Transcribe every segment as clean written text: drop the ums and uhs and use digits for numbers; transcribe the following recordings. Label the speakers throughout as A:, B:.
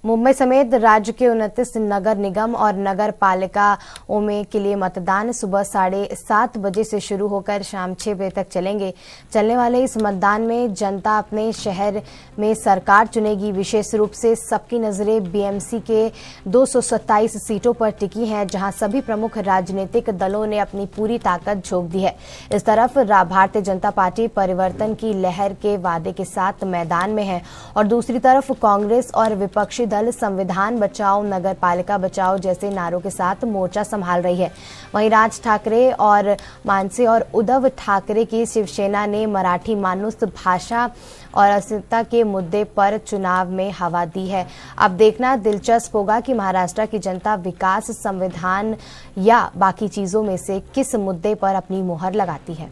A: मुंबई समेत राज्य के 29 नगर निगम और नगर पालिकाओं में के लिए मतदान सुबह 7:30 बजे से शुरू होकर शाम 6 बजे तक चलेंगे। चलने वाले इस मतदान में जनता अपने शहर में सरकार चुनेगी। विशेष रूप से सबकी नजरें बीएमसी के 227 सीटों पर टिकी हैं, जहां सभी प्रमुख राजनीतिक दलों ने अपनी पूरी ताकत झोंक दी है। इस तरफ भारतीय जनता पार्टी परिवर्तन की लहर के वादे के साथ मैदान में है और दूसरी तरफ कांग्रेस और विपक्षी दल संविधान बचाओ, नगर पालिका बचाओ जैसे नारों के साथ मोर्चा संभाल रही है। वहीं राज ठाकरे और मानसे और उद्धव ठाकरे की शिवसेना ने मराठी मानुस भाषा और अस्मिता के मुद्दे पर चुनाव में हवा दी है। अब देखना दिलचस्प होगा कि महाराष्ट्र की जनता विकास, संविधान या बाकी चीजों में से किस मुद्दे पर अपनी मुहर लगाती है।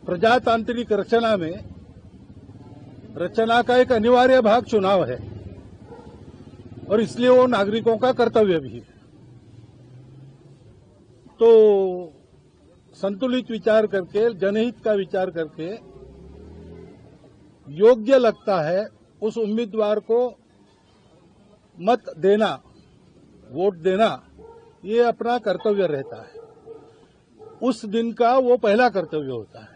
B: प्रजातांत्रिक रचना में रचना का एक अनिवार्य भाग चुनाव है और इसलिए वो नागरिकों का कर्तव्य भी है। तो संतुलित विचार करके, जनहित का विचार करके योग्य लगता है उस उम्मीदवार को मत देना, वोट देना, ये अपना कर्तव्य रहता है। उस दिन का वो पहला कर्तव्य होता है,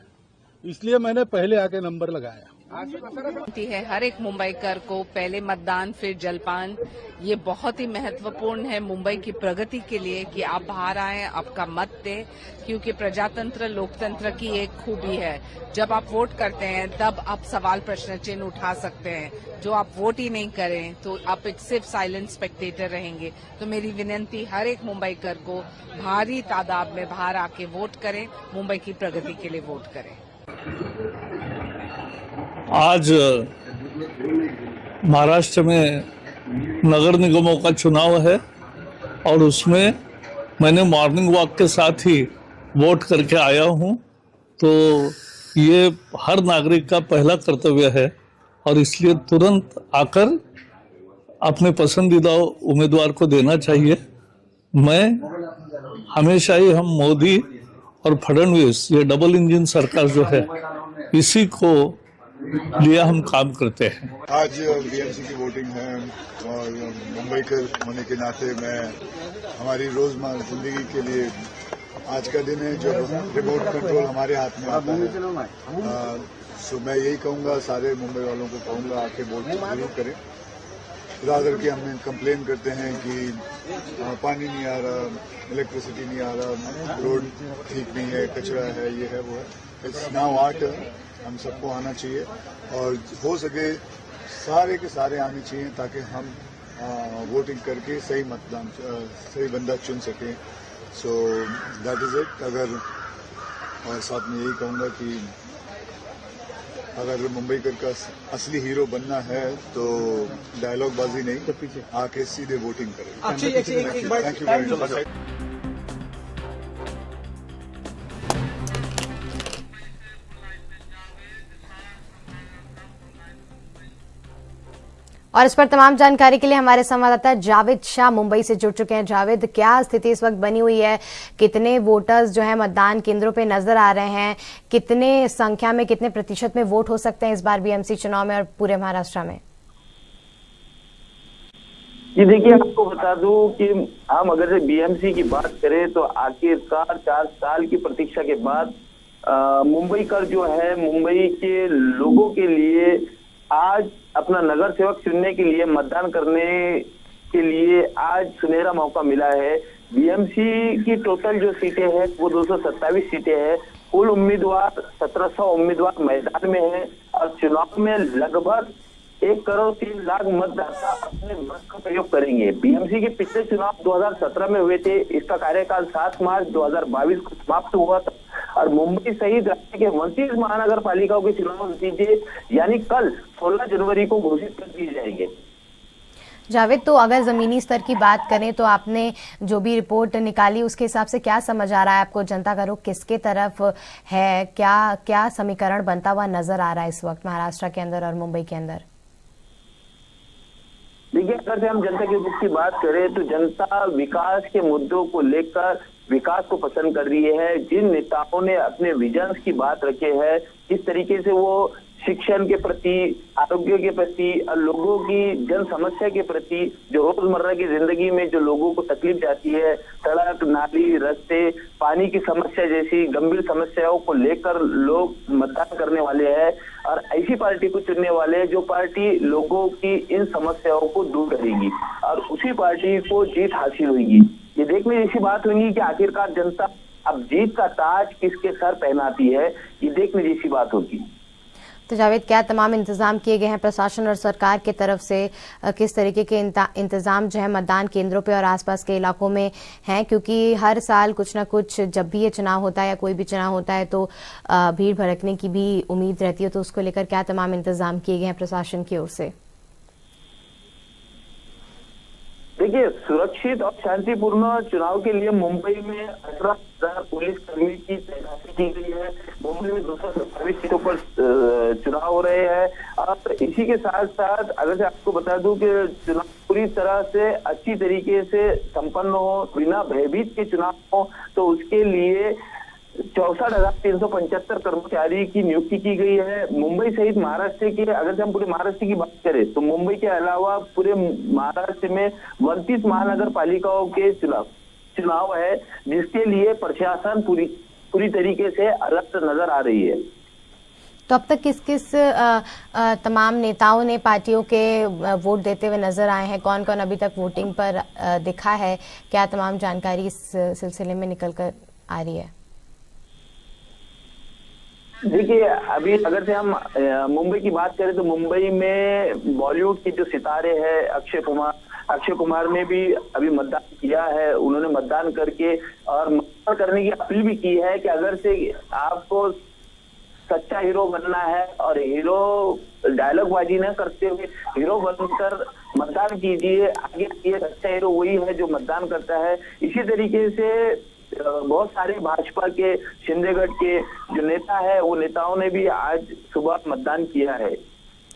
B: इसलिए मैंने पहले आके नंबर लगाया।
C: है हर एक मुंबईकर को पहले मतदान फिर जलपान, ये बहुत ही महत्वपूर्ण है मुंबई की प्रगति के लिए कि आप बाहर आए, आपका मत दें, क्योंकि प्रजातंत्र लोकतंत्र की एक खूबी है। जब आप वोट करते हैं तब आप सवाल प्रश्न चिन्ह उठा सकते हैं। जो आप वोट ही नहीं करें तो आप एक सिर्फ साइलेंट स्पेक्टेटर रहेंगे। तो मेरी विनती हर एक मुंबईकर को भारी तादाद में बाहर आके वोट करें, मुंबई की प्रगति के लिए वोट करें।
D: आज महाराष्ट्र में नगर निगमों का चुनाव है और उसमें मैंने मॉर्निंग वॉक के साथ ही वोट करके आया हूं। तो ये हर नागरिक का पहला कर्तव्य है और इसलिए तुरंत आकर अपने पसंदीदा उम्मीदवार को देना चाहिए। मैं हमेशा ही हम मोदी और फडणवीस, ये डबल इंजन सरकार जो है, इसी को लिए हम काम करते हैं।
E: आज बीएमसी की वोटिंग है और मुंबईकर होने के नाते मैं हमारी रोजमर्रा जिंदगी के लिए आज का दिन है जब रिमोट कंट्रोल हमारे हाथ में आता है। सो मैं यही कहूंगा, सारे मुंबई वालों को कहूंगा आके वोट जरूर करें। ज्यादा करके हम कंप्लेन करते हैं कि पानी नहीं आ रहा, इलेक्ट्रिसिटी नहीं आ रहा, रोड ठीक नहीं है, कचरा है, ये है, वो है। इट्स नाउ आवर टर्न, हम सबको आना चाहिए और हो सके सारे के सारे आने चाहिए ताकि हम वोटिंग करके सही मतदान, सही बंदा चुन सकें। So that is it. अगर और साथ में यही कहूँगा कि अगर मुंबईकर का असली हीरो बनना है तो डायलॉग बाजी नहीं, आके सीधे वोटिंग करें। Thank you very much.
A: और इस पर तमाम जानकारी के लिए हमारे संवाददाता जावेद शाह मुंबई से जुड़ चुके हैं। जावेद, क्या स्थिति इस वक्त बनी हुई है? कितने वोटर्स जो है मतदान केंद्रों पे नजर आ रहे हैं? कितने संख्या में, कितने प्रतिशत में वोट हो सकते हैं इस बार बीएमसी चुनाव में और पूरे महाराष्ट्र में?
F: जी देखिए, आपको बता दूं कि हम अगर बीएमसी की बात करें तो आखिरकार 4 साल की प्रतीक्षा के बाद मुंबईकर जो है, मुंबई के लोगों के लिए आज अपना नगर सेवक चुनने के लिए, मतदान करने के लिए आज सुनहरा मौका मिला है। बीएमसी की टोटल जो सीटें हैं वो 227 सीटें हैं। कुल उम्मीदवार 1700 उम्मीदवार मैदान में हैं और चुनाव में लगभग 1,03,00,000 मतदाता अपने मत का प्रयोग करेंगे। बीएमसी के पिछले चुनाव 2017 में हुए थे। इसका कार्यकाल 7 मार्च 2022 को समाप्त हुआ था और मुंबई सहित राज्य के 29 महानगर पालिकाओं के चुनाव नतीजे यानी कल 16 जनवरी को घोषित कर दिए जाएंगे।
A: जावेद, तो अगर जमीनी स्तर की बात करें तो आपने जो भी रिपोर्ट निकाली उसके हिसाब से क्या समझ आ रहा है आपको? जनता का रुख किसके तरफ है? क्या समीकरण बनता हुआ नजर आ रहा है इस वक्त महाराष्ट्र के अंदर और मुंबई के अंदर?
F: देखिए, अगर हम जनता के रुख की बात करें तो जनता विकास के मुद्दों को लेकर विकास को पसंद कर रही है, जिन नेताओं ने अपने विजन्स की बात रखे है, किस तरीके से वो शिक्षण के प्रति, आरोग्य के प्रति और लोगों की जन समस्या के प्रति, जो रोजमर्रा की जिंदगी में जो लोगों को तकलीफ जाती है, सड़क, नाली, रास्ते, पानी की समस्या जैसी गंभीर समस्याओं को लेकर लोग मतदान करने वाले हैं और ऐसी पार्टी को चुनने वाले हैं जो पार्टी लोगों की इन समस्याओं को दूर करेगी और उसी पार्टी को जीत हासिल होगी। ये देखने जैसी बात होगी कि आखिरकार जनता अब जीत का ताज किसके सर पहनाती है, ये देखने जैसी बात होगी।
A: तो जावेद, क्या तमाम इंतजाम किए गए हैं प्रशासन और सरकार की तरफ से? किस तरीके के इंतजाम जो है मतदान केंद्रों पे और आसपास के इलाकों में हैं? क्योंकि हर साल कुछ ना कुछ, जब भी ये चुनाव होता है या कोई भी चुनाव होता है तो भीड़ भड़कने की भी उम्मीद रहती है, तो उसको लेकर क्या तमाम इंतजाम किए गए हैं प्रशासन की ओर से?
F: देखिए, सुरक्षित और शांतिपूर्ण चुनाव के लिए मुंबई में 18,000 पुलिस कर्मी की तैनाती की गई है। मुंबई में 227 सीटों पर चुनाव हो रहे हैं और इसी के साथ साथ अगर से आपको बता दूं कि चुनाव पूरी तरह से अच्छी तरीके से संपन्न हो, बिना भयभीत के चुनाव हो, तो उसके लिए 64,375 कर्मचारी की नियुक्ति की गई है। मुंबई सहित महाराष्ट्र के, अगर से हम पूरे महाराष्ट्र की बात करें तो मुंबई के अलावा पूरे महाराष्ट्र में 29 महानगर पालिकाओं के चुनाव है, जिसके लिए प्रशासन पूरी तरीके से अलर्ट नजर आ रही है।
A: तो अब तक किस किस तमाम नेताओं ने पार्टियों के वोट देते हुए नजर आए हैं? कौन कौन अभी तक वोटिंग पर दिखा है? क्या तमाम जानकारी इस सिलसिले में निकल कर आ रही है?
F: देखिए, अभी अगर से हम मुंबई की बात करें तो मुंबई में बॉलीवुड के जो सितारे हैं अक्षय कुमार ने भी अभी मतदान किया है। उन्होंने मतदान करके और मतदान करने की अपील भी की है कि अगर से आपको सच्चा हीरो बनना है और हीरो डायलॉग बाजी न करते हुए हीरो बनकर मतदान कीजिए, आगे ये सच्चा हीरो वही है जो मतदान करता है। इसी तरीके से बहुत सारे भाजपा के, शिंदेगढ़ के जो नेता है, वो नेताओं ने भी आज सुबह मतदान किया है।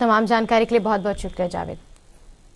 A: तमाम जानकारी के लिए बहुत बहुत शुक्रिया जावेद।